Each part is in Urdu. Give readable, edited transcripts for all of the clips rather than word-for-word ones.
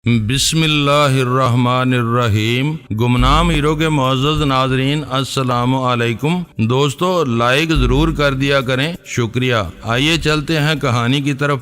بسم اللہ الرحمن الرحیم۔ گمنام ہیرو کے معزز ناظرین السلام علیکم۔ دوستو لائک ضرور کر دیا کریں، شکریہ۔ آئیے چلتے ہیں کہانی کی طرف۔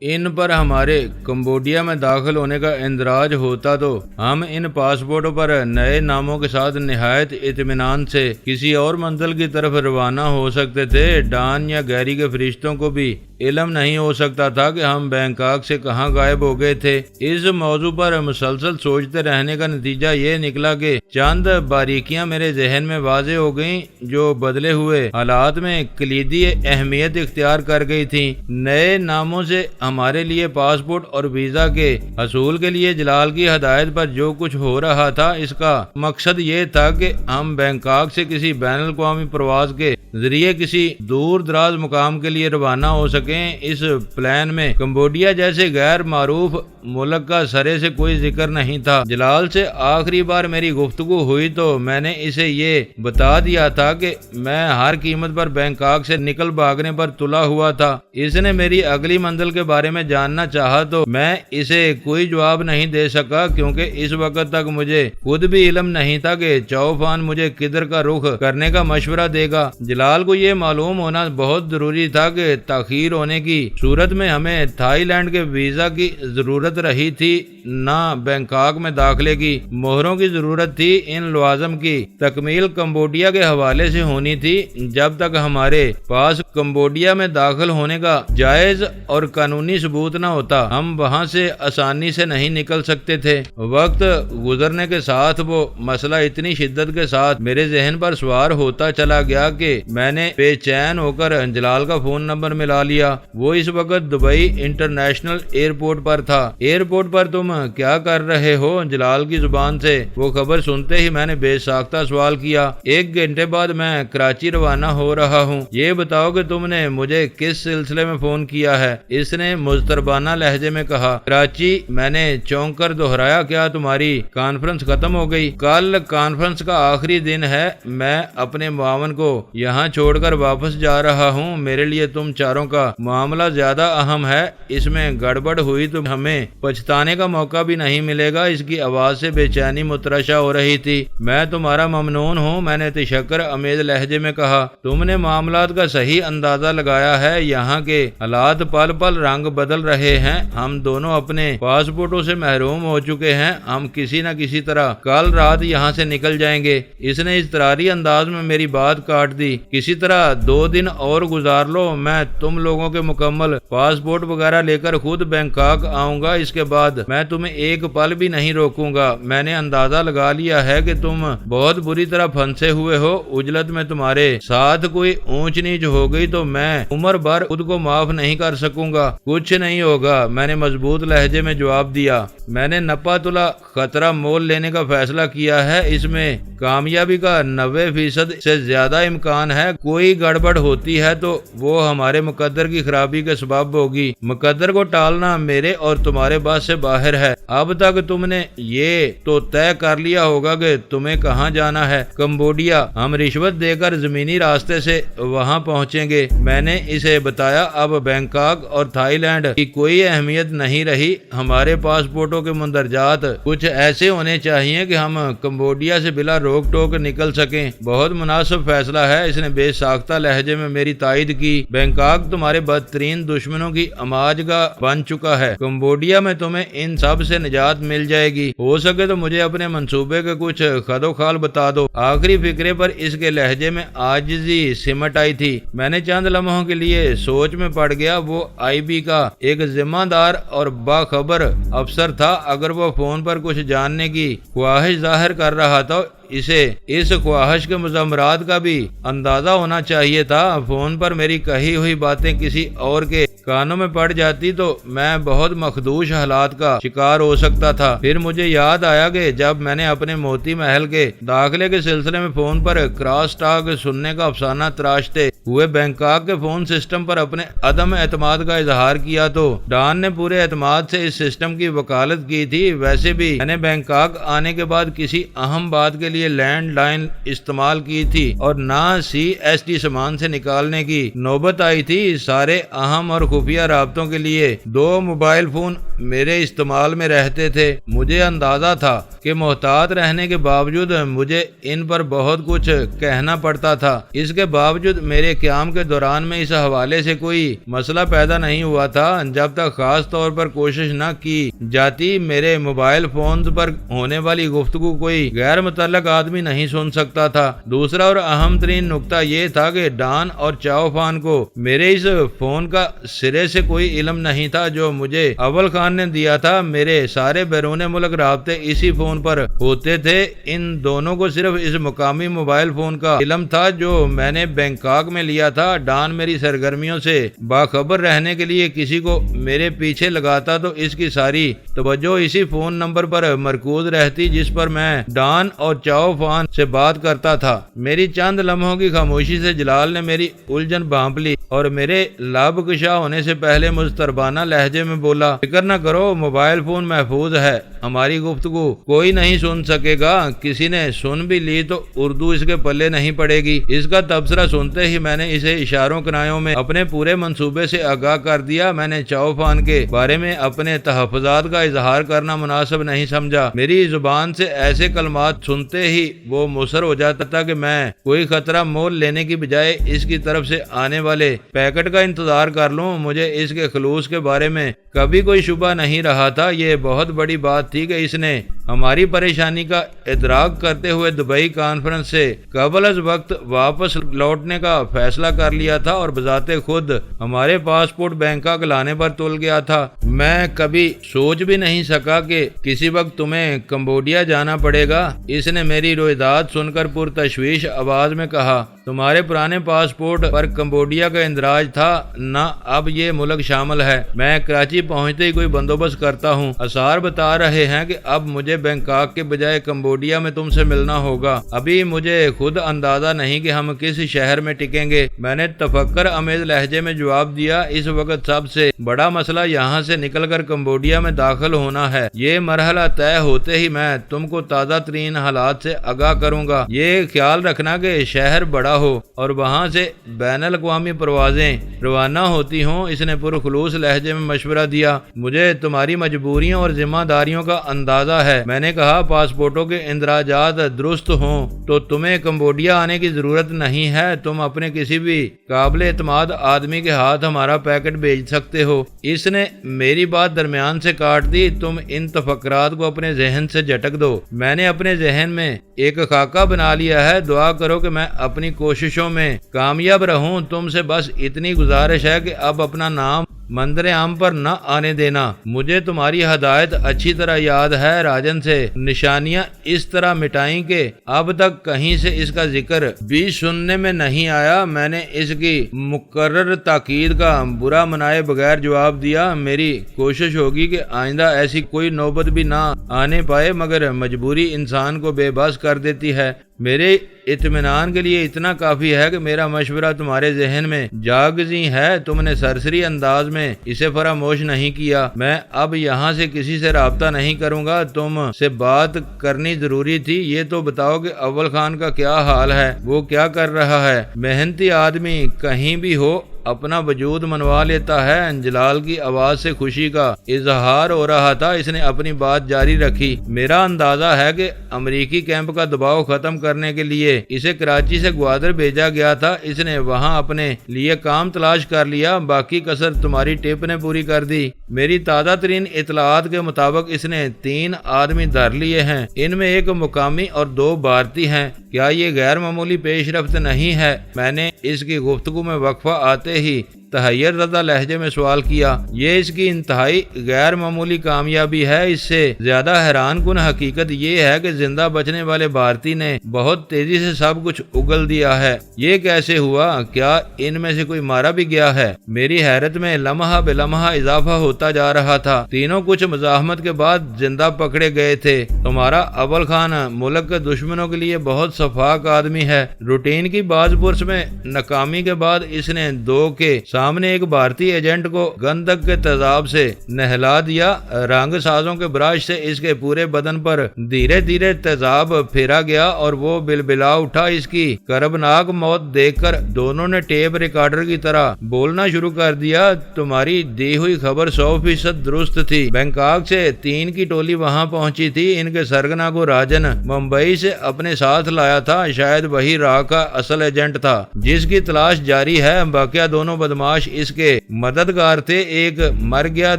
ان پر ہمارے کمبوڈیا میں داخل ہونے کا اندراج ہوتا تو ہم ان پاسپورٹوں پر نئے ناموں کے ساتھ نہایت اطمینان سے کسی اور منزل کی طرف روانہ ہو سکتے تھے۔ ڈان یا گیری کے فرشتوں کو بھی علم نہیں ہو سکتا تھا کہ ہم بینکاک سے کہاں غائب ہو گئے تھے۔ اس موضوع پر مسلسل سوچتے رہنے کا نتیجہ یہ نکلا کہ چند باریکیاں میرے ذہن میں واضح ہو گئیں جو بدلے ہوئے حالات میں کلیدی اہمیت اختیار کر گئی تھیں۔ نئے ناموں سے ہمارے لیے پاسپورٹ اور ویزا کے حصول کے لیے جلال کی ہدایت پر جو کچھ ہو رہا تھا، اس کا مقصد یہ تھا کہ ہم بینکاک سے کسی بین الاقوامی پرواز کے ذریعے کسی دور دراز مقام کے لیے روانہ ہو سکیں۔ اس پلان میں کمبوڈیا جیسے غیر معروف ملک کا سرے سے کوئی ذکر نہیں تھا۔ جلال سے آخری بار میری گفتگو ہوئی تو میں نے اسے یہ بتا دیا تھا کہ میں ہر قیمت پر بینکاک سے نکل بھاگنے پر تلا ہوا تھا۔ اس نے میری اگلی منزل کے بارے میں جاننا چاہا تو میں اسے کوئی جواب نہیں دے سکا، کیونکہ اس وقت تک مجھے خود بھی علم نہیں تھا کہ چوفان مجھے کدھر کا رخ کرنے کا مشورہ دے گا۔ جلال کو یہ معلوم ہونا بہت ضروری تھا کہ تاخیر ہونے کی صورت میں ہمیں تھائی لینڈ کے ویزا کی ضرورت رہی تھی، نہ بینکاک میں داخلے کی مہروں کی ضرورت تھی۔ ان لوازم کی تکمیل کمبوڈیا کے حوالے سے ہونی تھی۔ جب تک ہمارے پاس کمبوڈیا میں داخل ہونے کا جائز اور قانونی ثبوت نہ ہوتا، ہم وہاں سے آسانی سے نہیں نکل سکتے تھے۔ وقت گزرنے کے ساتھ وہ مسئلہ اتنی شدت کے ساتھ میرے ذہن پر سوار ہوتا چلا گیا کہ میں نے بے چین ہو کر جلال کا فون نمبر ملا لیا۔ وہ اس وقت دبئی انٹرنیشنل ایئرپورٹ پر تھا۔ ایئرپورٹ پر تم کیا کر رہے ہو؟ جلال کی زبان سے وہ خبر سنتے ہی میں نے بے ساختہ سوال کیا۔ 1 گھنٹے بعد میں کراچی روانہ ہو رہا ہوں۔ یہ بتاؤ کہ تم نے مجھے کس سلسلے میں فون کیا ہے؟ اس نے مضطربانہ لہجے میں کہا۔ کراچی؟ میں نے چونک کر دہرایا۔ کیا تمہاری کانفرنس ختم ہو گئی؟ کل کانفرنس کا آخری دن ہے۔ میں اپنے معاون کو یہاں چھوڑ کر واپس جا رہا ہوں۔ میرے لیے تم چاروں کا معاملہ زیادہ اہم ہے۔ اس میں گڑبڑ ہوئی تو ہمیں پچھتانے کا موقع بھی نہیں ملے گا۔ اس کی آواز سے بے چینی متراشا ہو رہی تھی۔ میں تمہارا ممنون ہوں، میں نے تشکر امیز لہجے میں کہا۔ تم نے معاملات کا صحیح اندازہ لگایا ہے۔ یہاں کے حالات پل پل رنگ بدل رہے ہیں۔ ہم دونوں اپنے پاسپورٹوں سے محروم ہو چکے ہیں۔ ہم کسی نہ کسی طرح کل رات یہاں سے نکل جائیں گے۔ اس نے اضطراری انداز میں میری بات کاٹ دی۔ کسی طرح 2 دن اور گزار لو، میں تم لوگوں کے مکمل پاسپورٹ وغیرہ لے کر خود بینکاک آؤں گا۔ اس کے بعد میں تمہیں ایک پل بھی نہیں روکوں گا۔ میں نے اندازہ لگا لیا ہے کہ تم بہت بری طرح پھنسے ہوئے ہو۔ عجلت میں تمہارے ساتھ کوئی اونچ نیچ ہو گئی تو میں عمر بھر خود کو معاف نہیں کر سکوں گا۔ کچھ نہیں ہوگا، میں نے مضبوط لہجے میں جواب دیا۔ میں نے نپا تلا خطرہ مول لینے کا فیصلہ کیا ہے۔ اس میں کامیابی کا 90% سے زیادہ امکان ہے۔ کوئی گڑبڑ ہوتی ہے تو وہ ہمارے مقدر کی خرابی کے سبب ہوگی۔ مقدر کو ٹالنا میرے اور تمہارے بس سے باہر ہے۔ اب تک تم نے یہ تو طے کر لیا ہوگا کہ تمہیں کہاں جانا ہے۔ کمبوڈیا۔ ہم رشوت دے کر زمینی راستے سے وہاں پہنچیں گے۔ میں نے اسے بتایا۔ اب بینکاک اور تھائی لینڈ کی کوئی اہمیت نہیں رہی۔ ہمارے پاسپورٹوں کے مندرجات کچھ ایسے ہونے چاہیے کہ ہم کمبوڈیا سے بلا روک ٹوک نکل سکیں۔ بہت مناسب فیصلہ ہے، اس نے بے ساختہ لہجے میں میری تائید کی۔ بینکاک تمہارے بدترین دشمنوں کی اماج گاہ بن چکا ہے۔ کمبوڈیا میں تمہیں ان سب سے نجات مل جائے گی۔ ہو سکے تو مجھے اپنے منصوبے کے کچھ خد و خال بتا دو۔ آخری فکرے پر اس کے لہجے میں عاجزی سمٹ آئی تھی۔ میں نے چند لمحوں کے لیے سوچ میں پڑ گیا۔ وہ آئی بی کا ایک ذمہ دار اور باخبر افسر تھا۔ اگر وہ فون پر کچھ جاننے کی خواہش ظاہر کر رہا تھا، اسے اس خواہش کے مضمرات کا بھی اندازہ ہونا چاہیے تھا۔ فون پر میری کہی ہوئی باتیں کسی اور کے کانوں میں پڑ جاتی تو میں بہت مخدوش حالات کا شکار ہو سکتا تھا۔ پھر مجھے یاد آیا کہ جب میں نے اپنے موتی محل کے داخلے کے سلسلے میں فون پر کراس ٹاک سننے کا افسانہ تراشتے ہوئے بینکاک کے فون سسٹم پر اپنے عدم اعتماد کا اظہار کیا تو ڈان نے پورے اعتماد سے اس سسٹم کی وکالت کی تھی۔ ویسے بھی میں نے بینکاک آنے کے بعد کسی اہم بات کے لیے لیے لینڈ لائن استعمال کی تھی اور نہ CST سامان سے نکالنے کی نوبت آئی تھی۔ سارے اہم اور خفیہ رابطوں کے لیے 2 موبائل فون میرے استعمال میں رہتے تھے۔ مجھے اندازہ تھا کہ محتاط رہنے کے باوجود مجھے ان پر بہت کچھ کہنا پڑتا تھا۔ اس کے باوجود میرے قیام کے دوران میں اس حوالے سے کوئی مسئلہ پیدا نہیں ہوا تھا جب تک خاص طور پر کوشش نہ کی جاتی میرے موبائل فونز پر ہونے والی گفتگو کوئی غیر متعلق آدمی نہیں سن سکتا تھا۔ دوسرا اور اہم ترین نقطہ یہ تھا کہ ڈان اور چاؤ فان کو میرے اس فون کا سرے سے کوئی علم نہیں تھا جو مجھے اول خان نے دیا تھا۔ میرے سارے بیرون ملک رابطے اسی فون پر ہوتے تھے۔ ان دونوں کو صرف اس مقامی موبائل فون کا علم تھا جو میں نے بینکاک میں لیا تھا۔ ڈان میری سرگرمیوں سے باخبر رہنے کے لیے کسی کو میرے پیچھے لگاتا تو اس کی ساری توجہ اسی فون نمبر پر مرکوز رہتی جس پر میں ڈان اور چاؤ فان سے بات کرتا تھا۔ میری چند لمحوں کی خاموشی سے جلال نے میری الجھن بھانپ لی اور میرے لب کشا ہونے سے پہلے مضطربانہ لہجے میں بولا، فکر نہ کرو، موبائل فون محفوظ ہے، ہماری گفتگو کوئی نہیں سن سکے گا۔ کسی نے سن بھی لی تو اردو اس کے پلے نہیں پڑے گی۔ اس کا تبصرہ سنتے ہی میں نے اسے اشاروں کنایوں میں اپنے پورے منصوبے سے آگاہ کر دیا۔ میں نے چاؤ فان کے بارے میں اپنے تحفظات کا اظہار کرنا مناسب نہیں سمجھا۔ میری زبان سے ایسے کلمات سنتے ہی وہ مصر ہو جاتا تھا کہ میں کوئی خطرہ مول لینے کی بجائے اس کی طرف سے آنے والے پیکٹ کا انتظار کر لوں۔ مجھے اس کے خلوص کے بارے میں کبھی کوئی شبہ نہیں رہا تھا۔ یہ بہت بڑی بات تھی کہ اس نے ہماری پریشانی کا ادراک کرتے ہوئے دبئی کانفرنس سے قبل از وقت واپس لوٹنے کا فیصلہ کر لیا تھا اور بذات خود ہمارے پاسپورٹ بینکاک لانے پر تل گیا تھا۔ میں کبھی سوچ بھی نہیں سکا کہ کسی وقت تمہیں کمبوڈیا جانا پڑے گا۔ اس نے میری رویداد سن کر پرتشویش آواز میں کہا، تمہارے پرانے پاسپورٹ پر کمبوڈیا کا اندراج تھا، نہ اب یہ ملک شامل ہے۔ میں کراچی پہنچتے ہی کوئی بندوبست کرتا ہوں۔ آثار بتا رہے ہیں کہ اب مجھے بینکاک کے بجائے کمبوڈیا میں تم سے ملنا ہوگا۔ ابھی مجھے خود اندازہ نہیں کہ ہم کس شہر میں ٹکیں گے۔ میں نے تفکر امیز لہجے میں جواب دیا، اس وقت سب سے بڑا مسئلہ یہاں سے نکل کر کمبوڈیا میں داخل ہونا ہے۔ یہ مرحلہ طے ہوتے ہی میں تم کو تازہ ترین حالات سے آگاہ کروں گا۔ یہ خیال رکھنا کہ شہر بڑا ہو اور وہاں سے بین الاقوامی پروازیں روانہ ہوتی ہوں۔ اس نے پرخلوص لہجے میں مشورہ دیا، مجھے تمہاری مجبوریوں اور ذمہ داریوں کا اندازہ ہے۔ میں نے کہا، پاسپورٹوں کے اندراجات درست ہوں تو تمہیں کمبوڈیا آنے کی ضرورت نہیں ہے۔ تم اپنے کسی بھی قابل اعتماد آدمی کے ہاتھ ہمارا پیکٹ بھیج سکتے ہو۔ اس نے میری بات درمیان سے کاٹ دی، تم ان تفکرات کو اپنے ذہن سے جھٹک دو۔ میں نے اپنے ذہن میں ایک خاکہ بنا لیا ہے۔ دعا کرو کہ میں اپنی کوششوں میں کامیاب رہوں۔ تم سے بس اتنی گزارش ہے کہ اب اپنا نام منظر عام پر نہ آنے دینا۔ مجھے تمہاری ہدایت اچھی طرح یاد ہے۔ راجن سے نشانیاں اس طرح مٹائیں کہ اب تک کہیں سے اس کا ذکر بھی سننے میں نہیں آیا۔ میں نے اس کی مقرر تاکید کا برا منائے بغیر جواب دیا، میری کوشش ہوگی کہ آئندہ ایسی کوئی نوبت بھی نہ آنے پائے، مگر مجبوری انسان کو بے بس کر دیتی ہے۔ میرے اطمینان کے لیے اتنا کافی ہے کہ میرا مشورہ تمہارے ذہن میں جاگزی ہے۔ تم نے سرسری انداز میں اسے فراموش نہیں کیا۔ میں اب یہاں سے کسی سے رابطہ نہیں کروں گا۔ تم سے بات کرنی ضروری تھی۔ یہ تو بتاؤ کہ اول خان کا کیا حال ہے، وہ کیا کر رہا ہے؟ محنتی آدمی کہیں بھی ہو اپنا وجود منوا لیتا ہے۔ جلال کی آواز سے خوشی کا اظہار ہو رہا تھا۔ اس نے اپنی بات جاری رکھی، میرا اندازہ ہے کہ امریکی کیمپ کا دباؤ ختم کرنے کے لیے اسے کراچی سے گوادر بھیجا گیا تھا۔ اس نے وہاں اپنے لیے کام تلاش کر لیا، باقی کسر تمہاری ٹیپ نے پوری کر دی۔ میری تازہ ترین اطلاعات کے مطابق اس نے 3 آدمی دھر لیے ہیں، ان میں ایک مقامی اور 2 بھارتی ہیں۔ کیا یہ غیر معمولی پیش رفت نہیں ہے؟ میں نے اس کی گفتگو میں وقفہ آتے ہی تحیر زدہ لہجے میں سوال کیا۔ یہ اس کی انتہائی غیر معمولی کامیابی ہے۔ اس سے زیادہ حیران کن حقیقت یہ ہے کہ زندہ بچنے والے بھارتی نے بہت تیزی سے سب کچھ اگل دیا ہے۔ یہ کیسے ہوا؟ کیا ان میں سے کوئی مارا بھی گیا ہے؟ میری حیرت میں لمحہ بے لمحہ اضافہ ہوتا جا رہا تھا۔ تینوں کچھ مزاحمت کے بعد زندہ پکڑے گئے تھے۔ تمہارا اول خان ملک کے دشمنوں کے لیے بہت شفاق آدمی ہے۔ روٹین کی باز پرس میں ناکامی کے بعد اس نے 2 کے سامنے ایک بھارتی ایجنٹ کو گندھک کے تیزاب سے نہلا دیا۔ رنگ سازوں کے برش سے اس کے پورے بدن پر دھیرے دھیرے تیزاب پھیرا گیا اور وہ بلبلا اٹھا۔ اس کی کربناک موت دیکھ کر دونوں نے ٹیپ ریکارڈر کی طرح بولنا شروع کر دیا، تمہاری دی ہوئی خبر 100% درست تھی۔ بینکاک سے 3 کی ٹولی وہاں پہنچی تھی۔ ان کے سرگنا کو راجن ممبئی سے اپنے ساتھ لایا تھا، شاید وہی راہ کا اصل ایجنٹ تھا جس کی تلاش جاری ہے۔ باقیہ دونوں بدماش اس کے مددگار تھے، ایک مر گیا،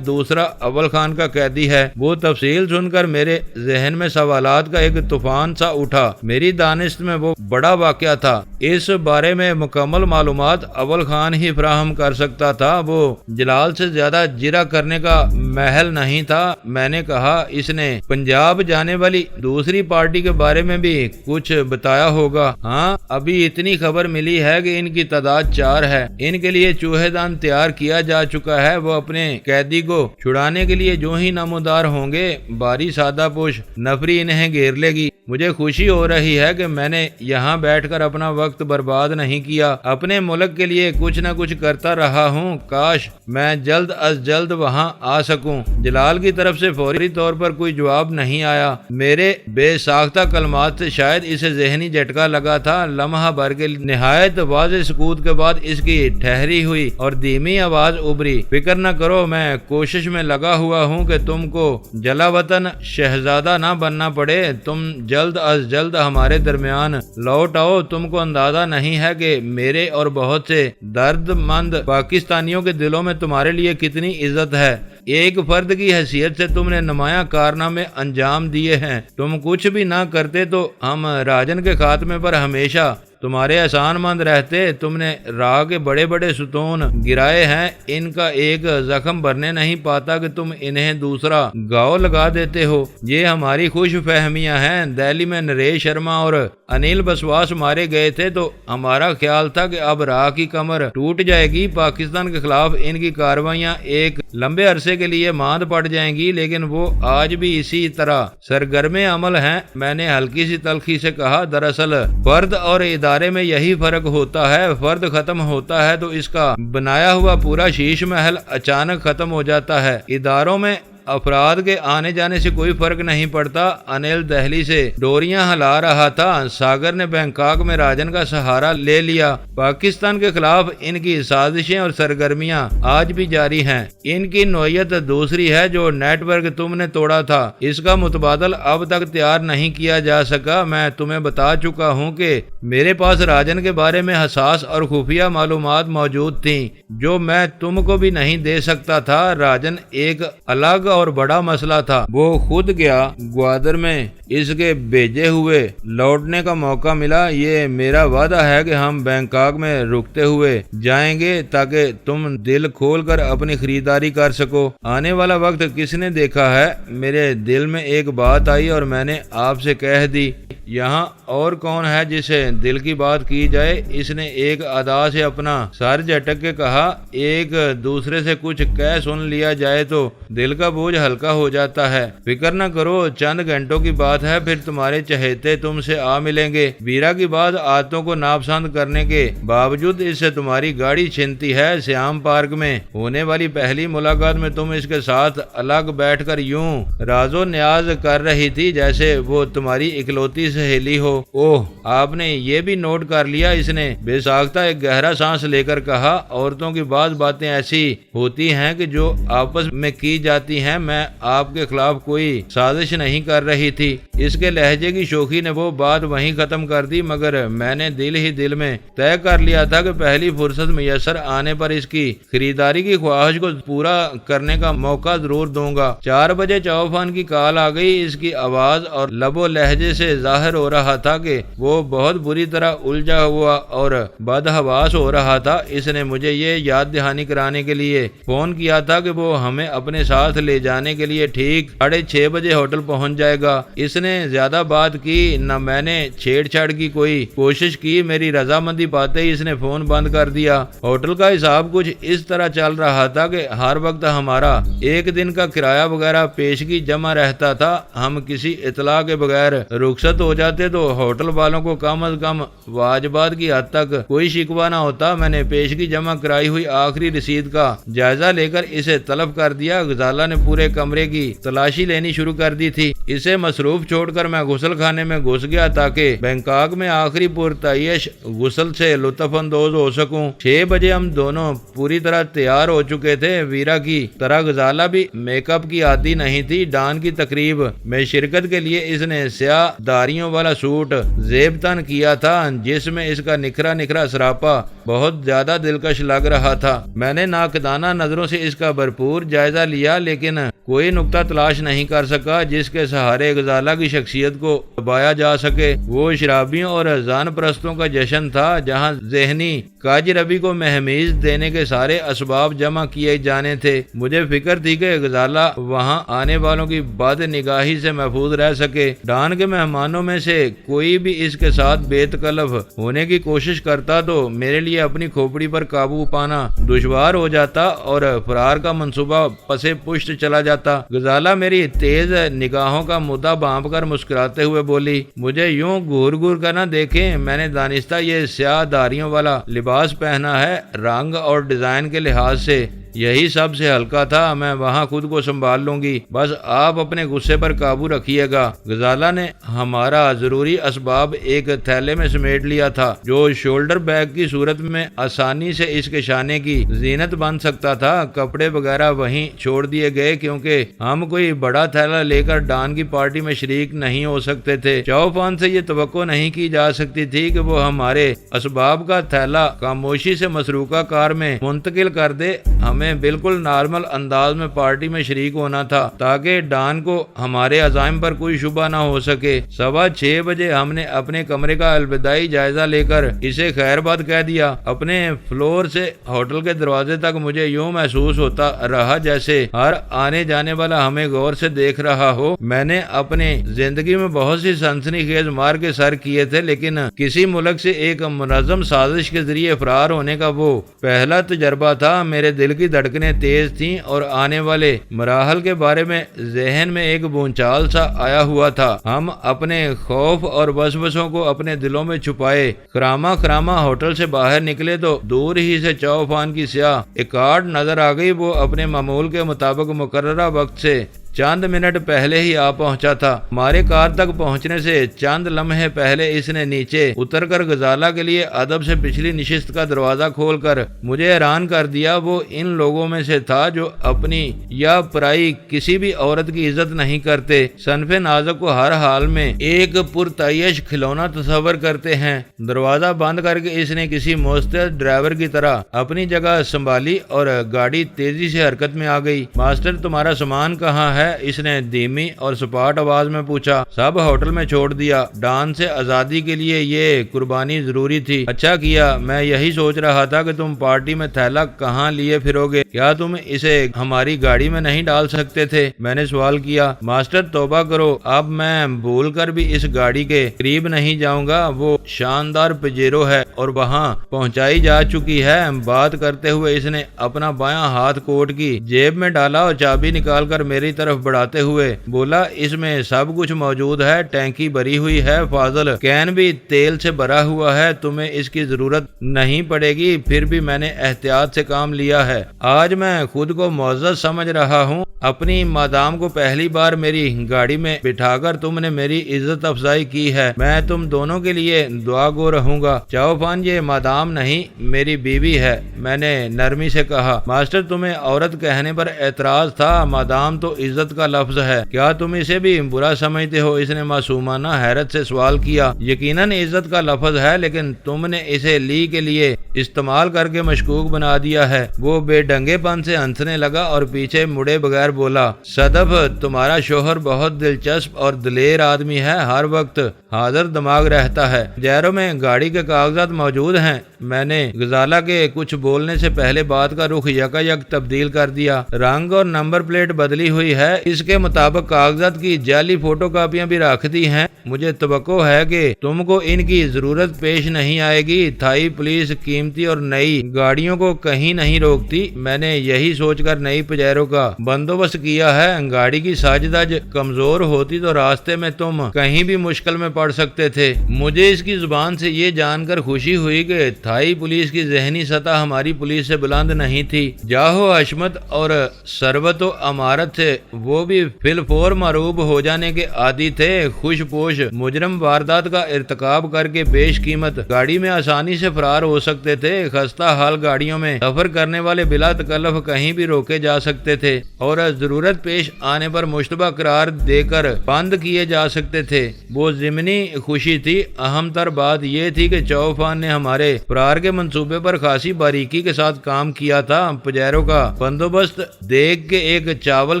دوسرا اول خان کا قیدی ہے۔ وہ تفصیل سن کر میرے ذہن میں سوالات کا ایک طوفان سا اٹھا۔ میری دانست میں وہ بڑا واقعہ تھا، اس بارے میں مکمل معلومات اول خان ہی فراہم کر سکتا تھا۔ وہ جلال سے زیادہ جرا کرنے کا محل نہیں تھا۔ میں نے کہا، اس نے پنجاب جانے والی دوسری پارٹی کے بارے میں بھی کچھ بتایا ہوگا؟ ہاں، ابھی اتنی خبر ملی ہے کہ ان کی تعداد 4 ہے۔ ان کے لیے چوہے دان تیار کیا جا چکا ہے۔ وہ اپنے قیدی کو چھڑانے کے لیے جو ہی نمودار ہوں گے، باری سادہ پوش نفری انہیں گھیر لے گی۔ مجھے خوشی ہو رہی ہے کہ میں نے یہاں بیٹھ کر اپنا وقت برباد نہیں کیا، اپنے ملک کے لیے کچھ نہ کچھ کرتا رہا ہوں۔ کاش میں جلد از جلد وہاں آ سکوں۔ جلال کی طرف سے فوری طور پر کوئی جواب نہیں آیا۔ میرے بے ساختہ کلمات سے شاید اسے ذہنی جھٹکا لگا تھا۔ لمحہ بھر کے نہایت واضح سکوت کے بعد اس کی ٹھہری ہوئی اور دھیمی آواز ابھری، فکر نہ کرو، میں کوشش میں لگا ہوا ہوں کہ تم کو جلا وطن شہزادہ نہ بننا پڑے۔ تم جلد از جلد ہمارے درمیان لوٹ آؤ۔ تم کو اندازہ نہیں ہے کہ میرے اور بہت سے درد مند پاکستانیوں کے دلوں میں تمہارے لیے کتنی عزت ہے۔ ایک فرد کی حیثیت سے تم نے نمایاں کارنامے انجام دیے ہیں۔ تم کچھ بھی نہ کرتے تو ہم راجن کے خاتمے پر ہمیشہ تمہارے احسان مند رہتے۔ تم نے راہ کے بڑے بڑے ستون گرائے ہیں، ان کا ایک زخم بھرنے نہیں پاتا کہ تم انہیں دوسرا گاؤ لگا دیتے ہو۔ یہ ہماری خوش فہمیاں ہیں۔ دہلی میں نریش شرما اور انیل بسواس مارے گئے تھے تو ہمارا خیال تھا کہ اب راہ کی کمر ٹوٹ جائے گی، پاکستان کے خلاف ان کی کاروائیاں ایک لمبے عرصے کے لیے ماند پڑ جائیں گی، لیکن وہ آج بھی اسی طرح سرگرم عمل ہیں۔ میں نے ہلکی سی تلخی سے کہا، دراصل فرد اور ادارے میں یہی فرق ہوتا ہے۔ فرد ختم ہوتا ہے تو اس کا بنایا ہوا پورا شیش محل اچانک ختم ہو جاتا ہے۔ اداروں میں افراد کے آنے جانے سے کوئی فرق نہیں پڑتا۔ انیل دہلی سے ڈوریاں ہلا رہا تھا، ساگر نے بینکاک میں راجن کا سہارا لے لیا۔ پاکستان کے خلاف ان کی سازشیں اور سرگرمیاں آج بھی جاری ہیں۔ ان کی نوعیت دوسری ہے۔ جو نیٹ ورک تم نے توڑا تھا، اس کا متبادل اب تک تیار نہیں کیا جا سکا۔ میں تمہیں بتا چکا ہوں کہ میرے پاس راجن کے بارے میں حساس اور خفیہ معلومات موجود تھیں جو میں تم کو بھی نہیں دے سکتا تھا۔ راجن ایک الگ اور بڑا مسئلہ تھا۔ وہ خود گیا گوادر میں اس کے بھیجے ہوئے لوٹنے کا موقع ملا۔ یہ میرا وعدہ ہے کہ ہم بینکاک میں رکتے ہوئے جائیں گے تاکہ تم دل کھول کر اپنی خریداری کر سکو۔ آنے والا وقت کس نے دیکھا ہے؟ میرے دل میں ایک بات آئی اور میں نے آپ سے کہہ دی۔ یہاں اور کون ہے جسے دل کی بات کی جائے؟ اس نے ایک ادا سے اپنا سر جھٹک کے کہا، ایک دوسرے سے کچھ کہہ سن لیا جائے تو دل کا بوجھ ہلکا ہو جاتا ہے۔ فکر نہ کرو، چند گھنٹوں کی بات ہے، پھر تمہارے چہیتے تم سے آ ملیں گے۔ ویرا کی بات عادتوں کو ناپسند کرنے کے باوجود اس سے تمہاری گاڑی چھنتی ہے۔ سیام پارک میں ہونے والی پہلی ملاقات میں تم اس کے ساتھ الگ بیٹھ کر یوں راز و نیاز کر رہی تھی جیسے وہ تمہاری اکلوتی سہیلی ہو۔ اوہ، آپ نے یہ بھی نوٹ کر لیا؟ اس نے بے ساختہ ایک گہرا سانس لے کر کہا، عورتوں کی بعض باتیں ایسی ہوتی ہیں کہ جو آپس میں کی جاتی ہیں۔ میں آپ کے خلاف کوئی سازش نہیں کر رہی تھی۔ اس کے لہجے کی شوخی نے وہ بات وہیں ختم کر دی، مگر میں نے دل ہی دل میں طے کر لیا تھا کہ پہلی فرصت میسر آنے پر اس کی خریداری کی خواہش کو پورا کرنے کا موقع ضرور دوں گا۔ 4 بجے چوفان کی کال آ گئی۔ اس کی آواز اور لب و لہجے سے ظاہر ہو رہا تھا کہ وہ بہت بری طرح الجھا ہوا اور بدحواس ہو رہا تھا۔ اس نے مجھے یہ یاد دہانی کرانے کے لیے فون کیا تھا کہ وہ ہمیں اپنے ساتھ لے جانے کے لیے ٹھیک 6:30 بجے ہوٹل پہنچ جائے گا۔ اس نے زیادہ بات کی نہ میں نے چھیڑ چھاڑ کی کوئی کوشش کی۔ میری رضامندی پاتے ہی اس نے فون بند کر دیا۔ ہوٹل کا حساب کچھ اس طرح چل رہا تھا کہ ہر وقت ہمارا ایک دن کا کرایہ وغیرہ پیشگی جمع رہتا تھا۔ ہم کسی اطلاع کے بغیر رخصت ہو جاتے تو ہوٹل والوں کو کم از کم واجبات کی حد تک کوئی شکوہ نہ ہوتا۔ میں نے پیشگی جمع کرائی ہوئی آخری رسید کا جائزہ لے کر اسے طلب کر دیا۔ غزالہ نے پورے کمرے کی تلاشی لینی شروع کر دی تھی۔ اسے مصروف چھوڑ کر میں غسل خانے میں گھس گیا تاکہ بینکاک میں آخری پرتعیش غسل سے لطف اندوز ہو سکوں۔ 6 بجے ہم دونوں پوری طرح تیار ہو چکے تھے۔ ویرا کی طرح غزالہ بھی میک اپ کی عادی نہیں تھی۔ ڈان کی تقریب میں شرکت کے لیے اس نے سیاہ داریوں والا سوٹ زیب تن کیا تھا جس میں اس کا نکھرا نکھرا سراپا بہت زیادہ دلکش لگ رہا تھا۔ میں نے ناقدانہ نظروں سے اس کا بھرپور جائزہ لیا لیکن کوئی نقطہ تلاش نہیں کر سکا جس کے سہارے غزالہ کی شخصیت کو دبایا جا سکے۔ وہ شرابیوں اور زان پرستوں کا جشن تھا جہاں ذہنی کاج ربی کو مہمیز دینے کے سارے اسباب جمع کیے جانے تھے۔ مجھے فکر تھی کہ غزالہ وہاں آنے والوں کی بد نگاہی سے محفوظ رہ سکے۔ ڈان کے مہمانوں میں سے کوئی بھی اس کے ساتھ بے تکلف ہونے کی کوشش کرتا تو میرے لیے اپنی کھوپڑی پر قابو پانا دشوار ہو جاتا اور فرار کا منصوبہ پسے پشت چلا جاتا۔ غزالہ میری تیز نگاہوں کا مدعا بانپ کر مسکراتے ہوئے بولی، مجھے یوں گور گور کر نہ دیکھیں، میں نے دانستہ یہ سیاہ داریوں والا لباس پہنا ہے۔ رنگ اور ڈیزائن کے لحاظ سے یہی سب سے ہلکا تھا، میں وہاں خود کو سنبھال لوں گی، بس آپ اپنے غصے پر قابو رکھیے گا۔ غزالہ نے ہمارا ضروری اسباب ایک تھیلے میں سمیٹ لیا تھا جو شولڈر بیگ کی صورت میں آسانی سے اس کے شانے کی زینت بن سکتا تھا۔ کپڑے وغیرہ وہیں چھوڑ دیے گئے کیونکہ ہم کوئی بڑا تھیلا لے کر ڈان کی پارٹی میں شریک نہیں ہو سکتے تھے۔ چاؤفان سے یہ توقع نہیں کی جا سکتی تھی کہ وہ ہمارے اسباب کا تھیلا خاموشی سے مسروقہ کار میں منتقل کر دے۔ ہمیں بالکل نارمل انداز میں پارٹی میں شریک ہونا تھا تاکہ ڈان کو ہمارے عزائم پر کوئی شبہ نہ ہو سکے۔ 6:15 بجے ہم نے اپنے کمرے کا الوداعی جائزہ لے کر اسے خیر باد کہہ دیا۔ اپنے فلور سے ہوٹل کے دروازے تک مجھے یوں محسوس ہوتا رہا جیسے ہر آنے جانے والا ہمیں غور سے دیکھ رہا ہو۔ میں نے اپنی زندگی میں بہت سی سنسنی خیز مار کے سر کیے تھے لیکن کسی ملک سے ایک منظم سازش کے ذریعے فرار ہونے کا وہ پہلا تجربہ تھا۔ میرے دل کی دھڑکنیں تیز تھیں اور آنے والے مراحل کے بارے میں ذہن میں ایک بونچال سا آیا ہوا تھا۔ ہم اپنے خوف اور وسوسوں کو اپنے دلوں میں چھپائے خراما ہوٹل سے باہر نکلے تو دور ہی سے چاؤفان کی سیاہ ایکارڈ نظر آ گئی۔ وہ اپنے معمول کے مطابق مقررہ وقت سے چند منٹ پہلے ہی آ پہنچا تھا۔ ہمارے کار تک پہنچنے سے چند لمحے پہلے اس نے نیچے اتر کر غزالہ کے لیے ادب سے پچھلی نشست کا دروازہ کھول کر مجھے حیران کر دیا۔ وہ ان لوگوں میں سے تھا جو اپنی یا پرائی کسی بھی عورت کی عزت نہیں کرتے، صنف نازک کو ہر حال میں ایک پرتعیش کھلونا تصور کرتے ہیں۔ دروازہ بند کر کے اس نے کسی مستعد ڈرائیور کی طرح اپنی جگہ سنبھالی اور گاڑی تیزی سے حرکت میں آ گئی۔ ماسٹر تمہارا سامان کہاں ہے؟ اس نے دھیمی اور سپاٹ آواز میں پوچھا۔ سب ہوٹل میں چھوڑ دیا، ڈان سے آزادی کے لیے یہ قربانی ضروری تھی۔ اچھا کیا، میں یہی سوچ رہا تھا کہ تم پارٹی میں تھیلا کہاں لیے پھرو گے، کیا تم اسے ہماری گاڑی میں نہیں ڈال سکتے تھے؟ میں نے سوال کیا۔ ماسٹر توبہ کرو، اب میں بھول کر بھی اس گاڑی کے قریب نہیں جاؤں گا، وہ شاندار پجیرو ہے اور وہاں پہنچائی جا چکی ہے۔ بات کرتے ہوئے اس نے اپنا بایاں ہاتھ کوٹ کی جیب میں ڈالا اور چابی نکال کر میری طرف بڑھاتے ہوئے بولا، اس میں سب کچھ موجود ہے، ٹینکی بھری ہوئی ہے، فاضل کین بھی تیل سے بھرا ہوا ہے، تمہیں اس کی ضرورت نہیں پڑے گی۔ پھر بھی میں نے احتیاط سے کام لیا ہے۔ آج میں خود کو معزز سمجھ رہا ہوں۔ اپنی مادام کو پہلی بار میری گاڑی میں بٹھا کر تم نے میری عزت افزائی کی ہے، میں تم دونوں کے لیے دعا گو رہوں گا۔ چاؤفان یہ مادام نہیں، میری بیوی ہے، میں نے نرمی سے کہا۔ ماسٹر تمہیں عورت کہنے پر اعتراض تھا، مادام تو عزت کا لفظ ہے، کیا تم اسے بھی برا سمجھتے ہو؟ اس نے معصومانہ حیرت سے سوال کیا۔ یقیناً عزت کا لفظ ہے لیکن تم نے اسے لی کے لیے استعمال کر کے مشکوک بنا دیا ہے۔ وہ بے ڈنگے پن سے ہنسنے لگا اور پیچھے مڑے بغیر بولا، صدف تمہارا شوہر بہت دلچسپ اور دلیر آدمی ہے، ہر وقت حاضر دماغ رہتا ہے۔ جیرو میں گاڑی کے کاغذات موجود ہیں؟ میں نے غزالہ کے کچھ بولنے سے پہلے بات کا رخ یکایک تبدیل کر دیا۔ رنگ اور نمبر پلیٹ بدلی ہوئی ہے، اس کے مطابق کاغذات کی جعلی فوٹو کاپیاں بھی رکھ دی ہیں۔ مجھے توقع ہے کہ تم کو ان کی ضرورت پیش نہیں آئے گی۔ تھائی پولیس قیمتی اور نئی گاڑیوں کو کہیں نہیں روکتی۔ میں نے یہی سوچ کر نئی پجیرو کا بندوبست کیا ہے۔ گاڑی کی ساجدج کمزور ہوتی تو راستے میں تم کہیں بھی مشکل میں پڑ سکتے تھے۔ مجھے اس کی زبان سے یہ جان کر خوشی ہوئی کہ تھائی پولیس کی ذہنی سطح ہماری پولیس سے بلند نہیں تھی۔ جاہ و حشمت اور ثروت و امارت سے وہ بھی فی الفور معروب ہو جانے کے عادی تھے۔ خوش پوش مجرم واردات کا ارتکاب کر کے بیش قیمت گاڑی میں آسانی سے فرار ہو سکتے تھے۔ خستہ حال گاڑیوں میں سفر کرنے والے بلا تکلف کہیں بھی روکے جا سکتے تھے اور ضرورت پیش آنے پر مشتبہ قرار دے کر بند کیے جا سکتے تھے۔ وہ ضمنی خوشی تھی۔ اہم تر بات یہ تھی کہ چوفان نے ہمارے فرار کے منصوبے پر خاصی باریکی کے ساتھ کام کیا تھا۔ پجیرو کا بندوبست دیکھ کے ایک چاول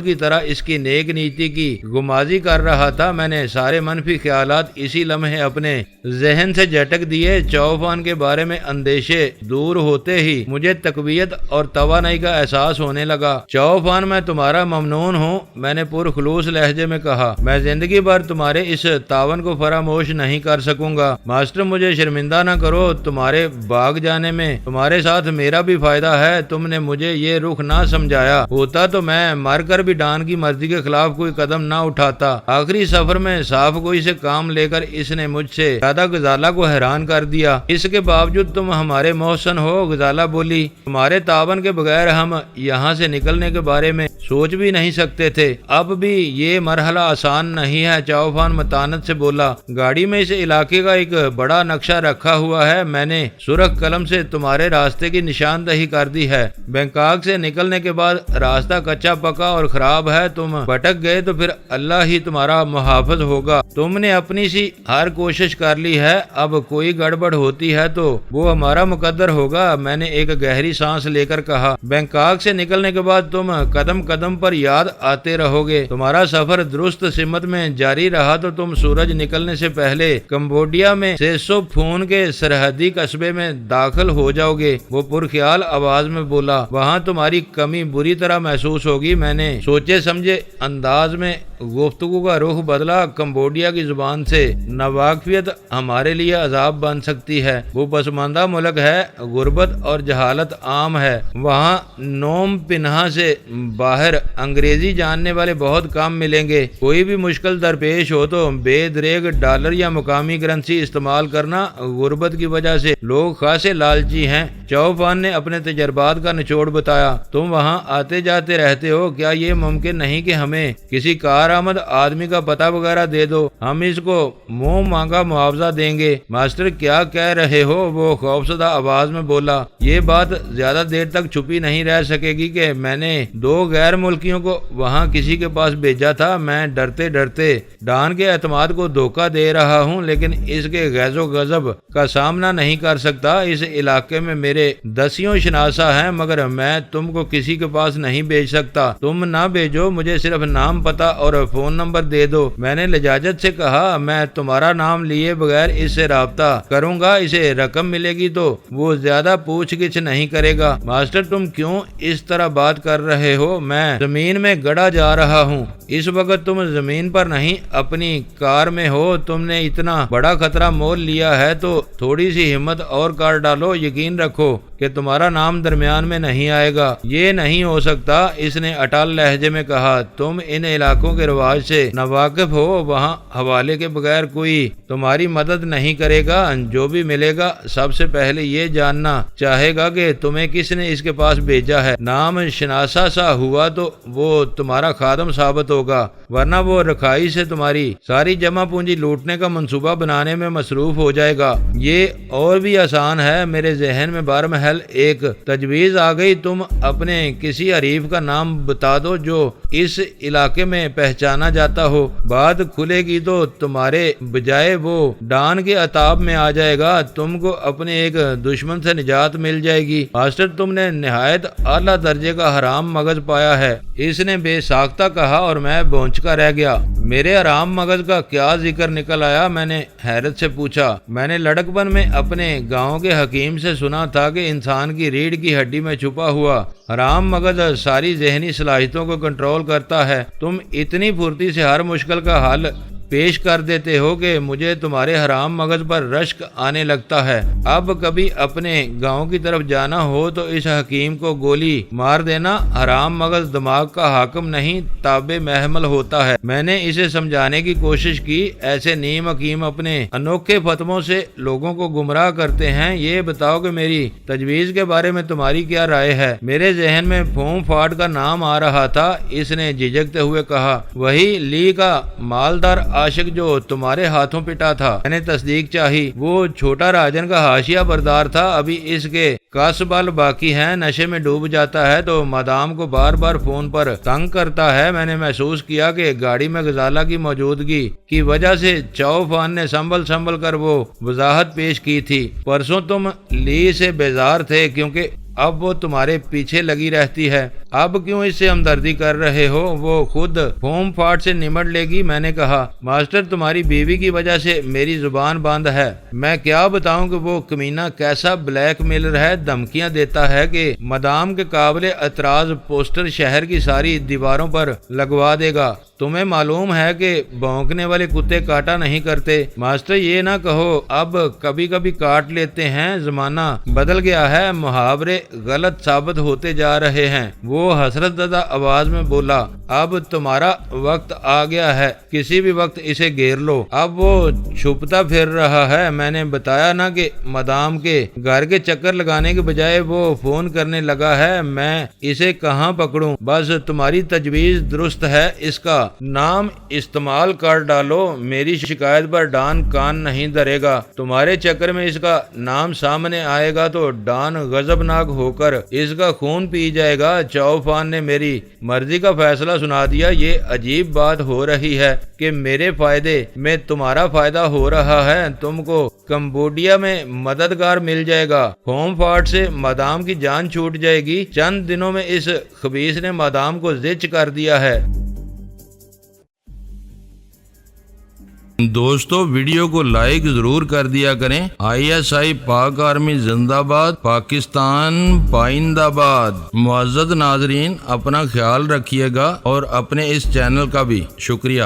کی طرح اس کی نیک نیتی کی گمازی کر رہا تھا۔ میں نے سارے منفی خیالات اسی لمحے اپنے ذہن سے جھٹک دیے۔ چوفان کے بارے میں اندیشے دور ہوتے ہی مجھے تقویت اور توانائی کا احساس ہونے لگا۔ چوفان، میں تمہارا ممنون ہوں، میں نے پرخلوص لہجے میں کہا۔ میں زندگی بھر تمہارے اس تعاون کو فراموش نہیں کر سکوں گا۔ ماسٹر، مجھے شرمندہ نہ کرو۔ تمہارے بھاگ جانے میں تمہارے ساتھ میرا بھی فائدہ ہے۔ تم نے مجھے یہ رخ نہ سمجھایا ہوتا تو میں مر کر بھی ڈان کی مرضی کے خلاف کوئی قدم نہ اٹھاتا۔ آخری سفر میں صاف گوئی سے کام لے کر اس نے مجھ سے زیادہ غزالہ کو حیران کر دیا۔ اس کے باوجود تم ہمارے محسن ہو۔ غزالہ بولی، تمہارے تعاون کے بغیر ہم یہاں سے نکلنے کے بارے میں سوچ بھی نہیں سکتے تھے۔ اب بھی یہ مرحلہ آسان نہیں ہے، چوفان متانت سے بولا۔ گاڑی میں اس علاقے کا ایک بڑا نقشہ رکھا ہوا ہے۔ میں نے سرخ قلم سے تمہارے راستے کی نشاندہی کر دی ہے۔ بینکاک سے نکلنے کے بعد راستہ کچا پکا اور خراب ہے۔ تم بھٹک گئے تو پھر اللہ ہی تمہارا محافظ ہوگا۔ تم نے اپنی سی ہر کوشش کر لی ہے، اب کوئی گڑبڑ ہوتی ہے تو وہ ہمارا مقدر ہوگا۔ میں نے ایک گہری سانس لے کر کہا، بینکاک سے نکلنے کے بعد تم قدم قدم پر یاد آتے رہو گے۔ تمہارا سفر درست سمت میں جاری رہا تو تم سورج نکلنے سے پہلے کمبوڈیا میں سیسو پھون کے سرحدی قصبے میں داخل ہو جاؤ گے۔ وہ پرخیال آواز میں بولا، وہاں تمہاری کمی بری طرح محسوس ہوگی۔ میں نے سوچے سمجھے انداز میں گفتگو کا رخ بدلا۔ کمبوڈیا کی زبان سے ناواقفیت ہمارے لیے عذاب بن سکتی ہے۔ وہ پسماندہ ملک ہے، غربت اور جہالت عام ہے۔ وہاں نوم پنہا سے باہر انگریزی جاننے والے بہت کم ملیں گے۔ کوئی بھی مشکل درپیش ہو تو بے دریغ ڈالر یا مقامی کرنسی استعمال کرنا۔ غربت کی وجہ سے لوگ خاصے لالچی ہیں۔ چوفان نے اپنے تجربات کا نچوڑ بتایا۔ تم وہاں آتے جاتے رہتے ہو، کیا یہ ممکن نہیں کہ ہمیں کسی کارآمد آدمی کا پتہ وغیرہ دے دو؟ ہم اس کو منہ مانگا معاوضہ دیں گے۔ ماسٹر، کیا کہہ رہے ہو؟ وہ خوفزدہ آواز میں بولا۔ یہ بات زیادہ دیر تک چھپی نہیں رہ سکے گی کہ میں نے 2 غیر ملکیوں کو وہاں کسی کے پاس بھیجا تھا۔ میں ڈرتے ڈرتے ڈان کے اعتماد کو دھوکہ دے رہا ہوں، لیکن اس کے غیظ و غضب کا سامنا نہیں کر سکتا۔ اس علاقے میں میرے دسیوں شناسا ہیں، مگر میں تم کو کسی کے پاس نہیں بھیج سکتا۔ تم نہ بھیجو، مجھے صرف نام، پتہ اور فون نمبر دے دو۔ میں نے لجاجت سے کہا، میں تمہارا نام لیے بغیر اس سے رابطہ کروں گا۔ اسے رقم ملے گی تو وہ زیادہ پوچھ گچھ نہیں کرے گا۔ ماسٹر، تم کیوں اس طرح بات کر رہے ہو؟ میں زمین میں گڑا جا رہا ہوں۔ اس وقت تم زمین پر نہیں، اپنی کار میں ہو۔ تم نے اتنا بڑا خطرہ مول لیا ہے تو تھوڑی سی ہمت اور کر ڈالو۔ یقین رکھو کہ تمہارا نام درمیان میں نہیں آئے گا۔ یہ نہیں ہو سکتا، اس نے اٹل لہجے میں کہا۔ تم ان علاقوں کے رواج سے ناواقف ہو۔ وہاں حوالے کے بغیر کوئی تمہاری مدد نہیں کرے گا۔ جو بھی ملے گا سب سے پہلے یہ جاننا چاہے گا کہ تمہیں کس نے اس کے پاس بھیجا ہے۔ نام شناسا سا ہوا تو وہ تمہارا خادم ثابت ہوگا، ورنہ وہ رکھائی سے تمہاری ساری جمع پونجی لوٹنے کا منصوبہ بنانے میں مصروف ہو جائے گا۔ یہ اور بھی آسان ہے۔ میرے ذہن میں بہرمحل ایک تجویز آ گئی۔ تم اپنے کسی حریف کا نام بتا دو جو اس علاقے میں پہچانا جاتا ہو۔ بات کھلے گی تو تمہارے بجائے وہ ڈان کے عتاب میں آ جائے گا۔ تم کو اپنے ایک دشمن سے نجات مل جائے گی۔ ماسٹر، تم نے نہایت اعلیٰ درجے کا حرام مغز پایا ہے، اس نے بے ساختہ کہا اور میں بونچ کا رہ گیا۔ میرے حرام مغز کا کیا ذکر نکل آیا؟ میں نے حیرت سے پوچھا۔ میں نے لڑکپن میں اپنے گاؤں گاؤں کے حکیم سے سنا تھا کہ انسان کی ریڑھ کی ہڈی میں چھپا ہوا حرام مغز ساری ذہنی صلاحیتوں کو کنٹرول کرتا ہے۔ تم اتنی پھرتی سے ہر مشکل کا حل پیش کر دیتے ہو کہ مجھے تمہارے حرام مغز پر رشک آنے لگتا ہے۔ اب کبھی اپنے گاؤں کی طرف جانا ہو تو اس حکیم کو گولی مار دینا۔ حرام مغز دماغ کا حاکم نہیں، تابع محمل ہوتا ہے۔ میں نے اسے سمجھانے کی کوشش کی، ایسے نیم حکیم اپنے انوکھے فتووں سے لوگوں کو گمراہ کرتے ہیں۔ یہ بتاؤ کہ میری تجویز کے بارے میں تمہاری کیا رائے ہے؟ میرے ذہن میں پھوم پھاٹ کا نام آ رہا تھا۔ اس نے جھجکتے ہوئے کہا، وہی لی کا مالدار عاشق جو تمہارے ہاتھوں پٹا تھا۔ میں نے تصدیق چاہی۔ وہ چھوٹا راجن کا حاشیہ بردار تھا، ابھی اس کے کاسبال باقی ہیں۔ نشے میں ڈوب جاتا ہے تو مدام کو بار بار فون پر تنگ کرتا ہے۔ میں نے محسوس کیا کہ گاڑی میں غزالہ کی موجودگی کی وجہ سے چوفان نے سنبھل کر وہ وضاحت پیش کی تھی۔ پرسوں تم لی سے بیزار تھے کیونکہ اب وہ تمہارے پیچھے لگی رہتی ہے۔ اب کیوں اس سے ہمدردی کر رہے ہو؟ وہ خود پھوم پھاٹ سے نمٹ لے گی۔ میں نے کہا، ماسٹر تمہاری بیوی کی وجہ سے میری زبان بند ہے۔ میں کیا بتاؤں کہ وہ کمینہ کیسا بلیک میلر ہے، دھمکیاں دیتا ہے کہ مدام کے قابل اعتراض پوسٹر شہر کی ساری دیواروں پر لگوا دے گا۔ تمہیں معلوم ہے کہ بھونکنے والے کتے کاٹا نہیں کرتے۔ ماسٹر یہ نہ کہو، اب کبھی کبھی کاٹ لیتے ہیں، زمانہ بدل گیا ہے، محاورے غلط ثابت ہوتے جا رہے ہیں۔ وہ حسرت زدہ آواز میں بولا، اب تمہارا وقت آ گیا ہے، کسی بھی وقت اسے گھیر لو۔ اب وہ چھپتا پھر رہا ہے۔ میں نے بتایا نا کہ مدام کے گھر کے چکر لگانے کے بجائے وہ فون کرنے لگا ہے۔ میں اسے کہاں پکڑوں؟ بس تمہاری تجویز درست ہے، اس کا نام استعمال کر ڈالو۔ میری شکایت پر ڈان کان نہیں دھرے گا۔ تمہارے چکر میں اس کا نام سامنے آئے گا تو ڈان غضبناک ہو کر اس کا خون پی جائے گا۔ چوفان نے میری مرضی کا فیصلہ سنا دیا۔ یہ عجیب بات ہو رہی ہے کہ میرے فائدے میں تمہارا فائدہ ہو رہا ہے۔ تم کو کمبوڈیا میں مددگار مل جائے گا، پھوم پھاٹ سے مدام کی جان چھوٹ جائے گی۔ چند دنوں میں اس خبیث نے مدام کو زچ کر دیا ہے۔ دوستو ویڈیو کو لائک ضرور کر دیا کریں۔ ISI پاک آرمی زندہ باد، پاکستان پائندہ باد۔ معزز ناظرین، اپنا خیال رکھیے گا اور اپنے اس چینل کا بھی شکریہ۔